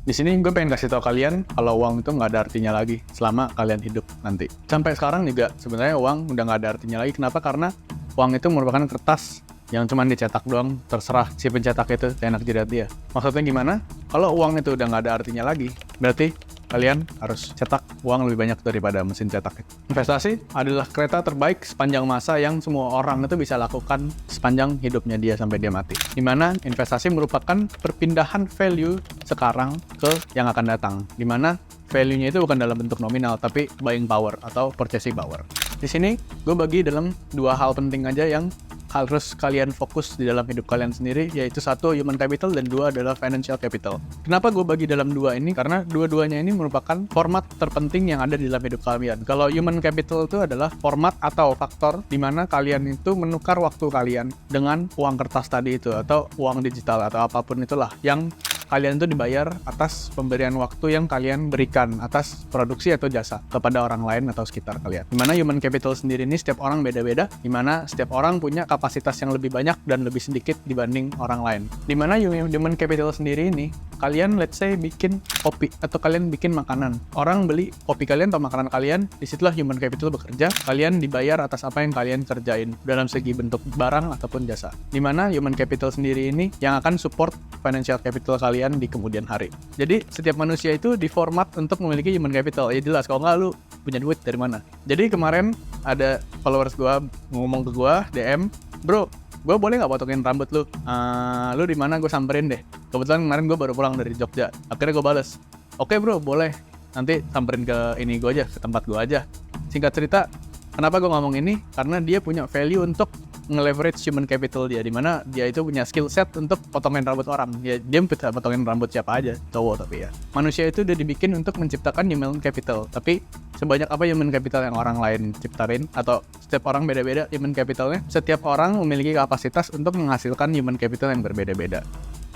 Di sini gue pengen kasih tau kalian kalau uang itu nggak ada artinya lagi selama kalian hidup nanti. Sampai sekarang juga sebenarnya uang udah nggak ada artinya lagi. Kenapa? Karena uang itu merupakan kertas yang cuma dicetak doang, terserah si pencetak itu enak jidat dia. Maksudnya gimana? Kalau uang itu udah nggak ada artinya lagi, berarti kalian harus cetak uang lebih banyak daripada mesin cetak itu. Investasi adalah kereta terbaik sepanjang masa yang semua orang itu bisa lakukan sepanjang hidupnya dia sampai dia mati. Dimana investasi merupakan perpindahan value sekarang ke yang akan datang. Dimana value-nya itu bukan dalam bentuk nominal, tapi buying power atau purchasing power. Di sini, gue bagi dalam dua hal penting aja yang harus kalian fokus di dalam hidup kalian sendiri, yaitu satu, human capital, dan dua adalah financial capital. Kenapa gue bagi dalam dua ini? Karena dua-duanya ini merupakan format terpenting yang ada di dalam hidup kalian. Kalau human capital itu adalah format atau faktor di mana kalian itu menukar waktu kalian dengan uang kertas tadi itu, atau uang digital, atau apapun itulah yang kalian itu dibayar atas pemberian waktu yang kalian berikan atas produksi atau jasa kepada orang lain atau sekitar kalian. Dimana human capital sendiri ini setiap orang beda-beda, dimana setiap orang punya kapasitas yang lebih banyak dan lebih sedikit dibanding orang lain. Dimana human capital sendiri ini, kalian let's say bikin kopi atau kalian bikin makanan. Orang beli kopi kalian atau makanan kalian, disitulah human capital bekerja. Kalian dibayar atas apa yang kalian kerjain dalam segi bentuk barang ataupun jasa. Dimana human capital sendiri ini yang akan support financial capital kalian di kemudian hari. Jadi setiap manusia itu diformat untuk memiliki human capital. Ya jelas, kalau nggak lu punya duit dari mana? Jadi kemarin ada followers gue ngomong ke gue DM, bro, gue boleh nggak potongin rambut lu? Lu di mana? Gue samperin deh. Kebetulan kemarin gue baru pulang dari Jogja. Akhirnya gue bales, oke bro, boleh. Nanti samperin ke ini gue aja, ke tempat gue aja. Singkat cerita, kenapa gue ngomong ini? Karena dia punya value untuk nge-leverage human capital dia, dimana dia itu punya skill set untuk potongin rambut orang. Ya, dia bisa potongin rambut siapa aja, cowok tapi ya. Manusia itu udah dibikin untuk menciptakan human capital, tapi sebanyak apa human capital yang orang lain ciptain, atau setiap orang beda-beda human capitalnya. Setiap orang memiliki kapasitas untuk menghasilkan human capital yang berbeda-beda.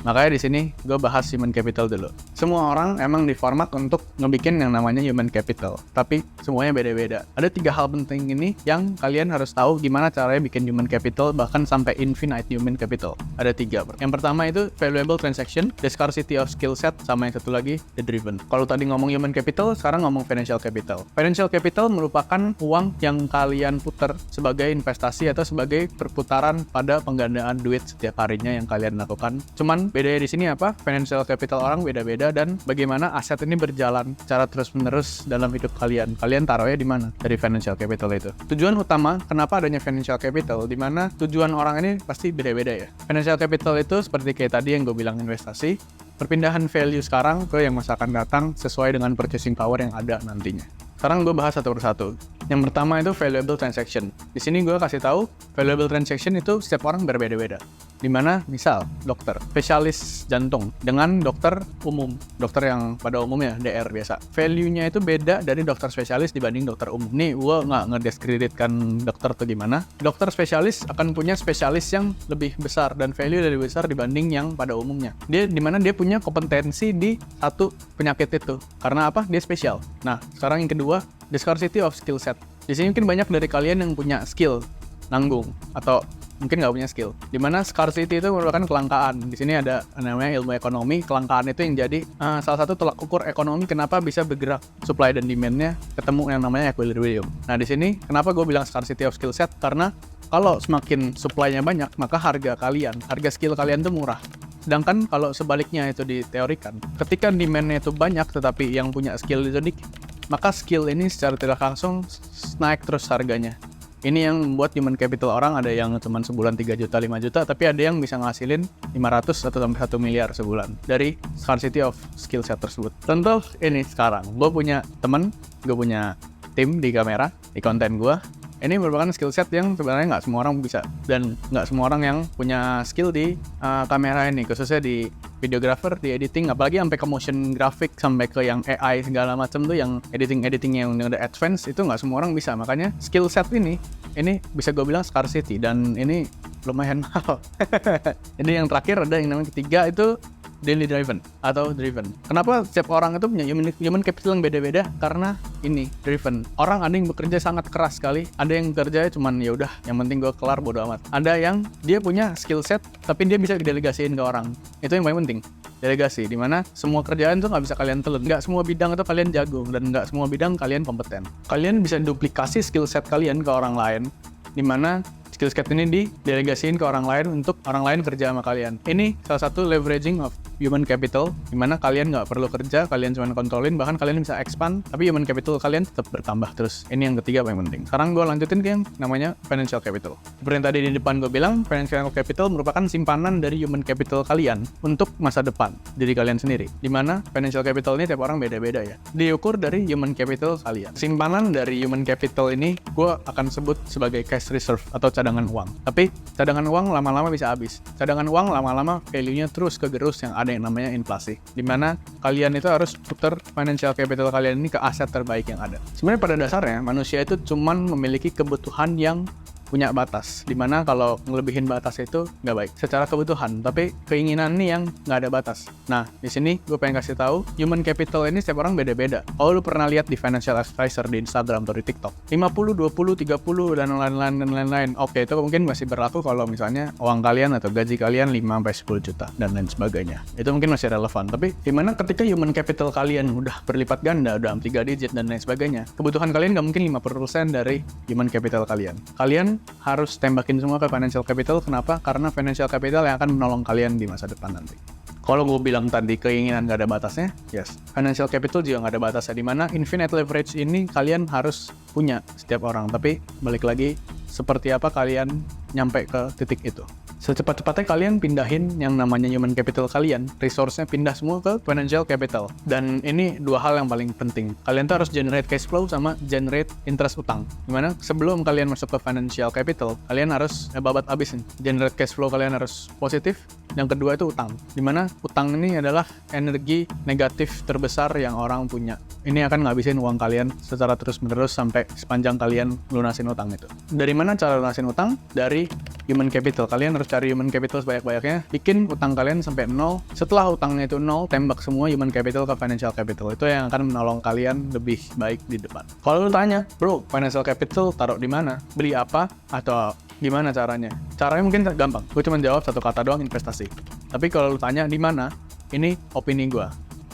Makanya di sini gue bahas human capital dulu. Semua orang emang diformat untuk ngebikin yang namanya human capital, tapi semuanya beda-beda. Ada 3 hal penting ini yang kalian harus tahu gimana caranya bikin human capital, bahkan sampai infinite human capital. Ada 3. Yang pertama itu valuable transaction, the scarcity of skill set, sama yang satu lagi the driven. Kalau tadi ngomong human capital, sekarang ngomong financial capital. Financial capital merupakan uang yang kalian putar sebagai investasi atau sebagai perputaran pada penggandaan duit setiap harinya yang kalian lakukan. Cuman bedanya di sini apa? Financial capital orang beda-beda, dan bagaimana aset ini berjalan secara terus-menerus dalam hidup kalian. Kalian taruhnya di mana dari financial capital itu? Tujuan utama kenapa adanya financial capital, di mana tujuan orang ini pasti beda-beda ya. Financial capital itu seperti kayak tadi yang gue bilang, investasi, perpindahan value sekarang ke yang masa akan datang sesuai dengan purchasing power yang ada nantinya. Sekarang gue bahas satu persatu. Yang pertama itu valuable transaction. Di sini gue kasih tahu valuable transaction itu setiap orang berbeda-beda. Dimana misal dokter spesialis jantung dengan dokter umum, dokter yang pada umumnya DR biasa, value-nya itu beda dari dokter spesialis dibanding dokter umum. Nih gue nggak ngediskreditkan dokter tuh gimana. Dokter spesialis akan punya spesialis yang lebih besar dan value lebih besar dibanding yang pada umumnya. Dia dimana dia punya kompetensi di satu penyakit itu. Karena apa? Dia spesial. Nah sekarang yang kedua, the scarcity of skill set. Di sini mungkin banyak dari kalian yang punya skill nanggung atau mungkin nggak punya skill. Dimana scarcity itu merupakan kelangkaan. Di sini ada namanya ilmu ekonomi. Kelangkaan itu yang jadi salah satu tolak ukur ekonomi kenapa bisa bergerak supply dan demand-nya ketemu yang namanya equilibrium. Nah di sini kenapa gue bilang scarcity of skill set? Karena kalau semakin supply-nya banyak, maka harga skill kalian tuh murah. Sedangkan kalau sebaliknya itu diteorikan, ketika demand-nya itu banyak tetapi yang punya skill itu dikit, maka skill ini secara tidak langsung naik terus harganya. Ini yang membuat human capital orang ada yang cuma sebulan 3 juta, 5 juta, tapi ada yang bisa ngasilin 500 atau sampai 1 miliar sebulan dari scarcity of skill set tersebut. Contoh ini sekarang, gue punya temen, gue punya tim di kamera, di konten gue. Ini merupakan skill set yang sebenarnya nggak semua orang bisa, dan nggak semua orang yang punya skill di kamera ini, khususnya di videographer, di editing, apalagi sampai ke motion graphic, sampai ke yang AI segala macam tuh, yang editing yang udah advance, itu nggak semua orang bisa. Makanya skill set ini bisa gue bilang scarcity, dan ini lumayan mahal. Jadi yang terakhir ada yang namanya ketiga itu daily driven atau driven. Kenapa setiap orang itu punya human capital yang beda-beda? Karena ini driven. Orang ada yang bekerja sangat keras sekali, ada yang kerja cuman ya udah, yang penting gue kelar bodo amat. Ada yang dia punya skill set tapi dia bisa delegasiin ke orang. Itu yang paling penting. Delegasi, dimana semua kerjaan tuh nggak bisa kalian telan, nggak semua bidang itu kalian jago, dan nggak semua bidang kalian kompeten. Kalian bisa duplikasi skill set kalian ke orang lain, dimana skill set ini didelegasiin ke orang lain untuk orang lain kerja sama kalian. Ini salah satu leveraging of human capital, dimana kalian nggak perlu kerja, kalian cuma kontrolin, bahkan kalian bisa expand, tapi human capital kalian tetap bertambah terus. Ini yang ketiga paling penting. Sekarang gue lanjutin ke yang namanya financial capital. Seperti yang tadi di depan gue bilang, financial capital merupakan simpanan dari human capital kalian untuk masa depan diri kalian sendiri. Dimana financial capital ini tiap orang beda-beda ya. Diukur dari human capital kalian. Simpanan dari human capital ini gue akan sebut sebagai cash reserve atau cadangan uang. Tapi cadangan uang lama-lama bisa habis. Cadangan uang lama-lama value-nya terus kegerus yang ada yang namanya inflasi. Dimana kalian itu harus putar financial capital kalian ini ke aset terbaik yang ada. Sebenarnya pada dasarnya manusia itu cuman memiliki kebutuhan yang punya batas, dimana kalau ngelebihin batas itu nggak baik secara kebutuhan, tapi keinginan nih yang nggak ada batas. Nah, di sini gue pengen kasih tahu human capital ini setiap orang beda-beda. Kalau lu pernah lihat di financial advisor di Instagram atau di TikTok 50, 20, 30 dan lain-lain. Oke, itu mungkin masih berlaku kalau misalnya uang kalian atau gaji kalian 5-10 juta dan lain sebagainya. Itu mungkin masih relevan, tapi gimana ketika human capital kalian udah berlipat ganda, udah 3 digit dan lain sebagainya, kebutuhan kalian nggak mungkin 50% dari human capital kalian. Kalian harus tembakin semua ke financial capital. Kenapa? Karena financial capital yang akan menolong kalian di masa depan nanti. Kalau gue bilang tadi keinginan nggak ada batasnya, yes. Financial capital juga nggak ada batasnya, dimana infinite leverage ini kalian harus punya setiap orang. Tapi balik lagi, seperti apa kalian nyampe ke titik itu. Secepat-cepatnya kalian pindahin yang namanya human capital kalian, resource-nya pindah semua ke financial capital. Dan ini dua hal yang paling penting. Kalian tuh harus generate cash flow sama generate interest utang. Dimana sebelum kalian masuk ke financial capital, kalian harus babat abisin. Generate cash flow kalian harus positif. Yang kedua itu utang. Dimana utang ini adalah energi negatif terbesar yang orang punya. Ini akan ngabisin uang kalian secara terus-menerus sampai sepanjang kalian lunasin utang itu. Dari mana cara lunasin utang? Dari human capital. Kalian harus cari human capital sebanyak-banyaknya, bikin utang kalian sampai 0. Setelah utangnya itu 0, tembak semua human capital ke financial capital. Itu yang akan menolong kalian lebih baik di depan. Kalau lu tanya, bro, financial capital taruh di mana? Beli apa? Atau gimana caranya? Caranya mungkin gampang. Gue cuma jawab satu kata doang, investasi. Tapi kalau lu tanya di mana, ini opini gue.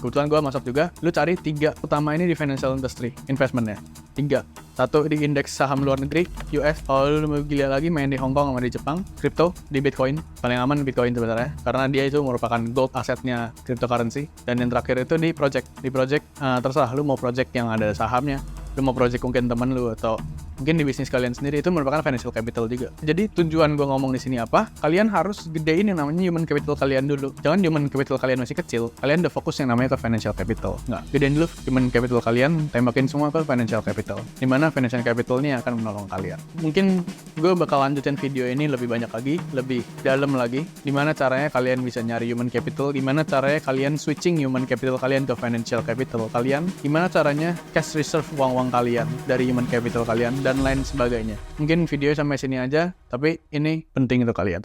Kebetulan gue masuk juga, lu cari 3 utama ini di financial industry, investmentnya. 3. 1 di indeks saham luar negeri, US. Kalau lu mau gila lagi main di Hong Kong sama di Jepang, crypto, di Bitcoin. Paling aman Bitcoin sebenarnya, karena dia itu merupakan gold asetnya cryptocurrency. Dan yang terakhir itu di project. Di project, terserah lu mau project yang ada sahamnya, lu mau project mungkin temen lu, atau mungkin di bisnis kalian sendiri, itu merupakan financial capital juga. Jadi tujuan gue ngomong di sini apa? Kalian harus gedein yang namanya human capital kalian dulu. Jangan human capital kalian masih kecil, kalian udah fokus yang namanya ke financial capital. Nggak, gedein dulu human capital kalian, tembakin semua ke financial capital. Dimana financial capital ini akan menolong kalian. Mungkin gue bakal lanjutin video ini lebih banyak lagi, lebih dalam lagi. Dimana caranya kalian bisa nyari human capital, dimana caranya kalian switching human capital kalian ke financial capital kalian, dimana caranya cash reserve uang-uang kalian dari human capital kalian, dan lain sebagainya. Mungkin video sampai sini aja, tapi ini penting untuk kalian.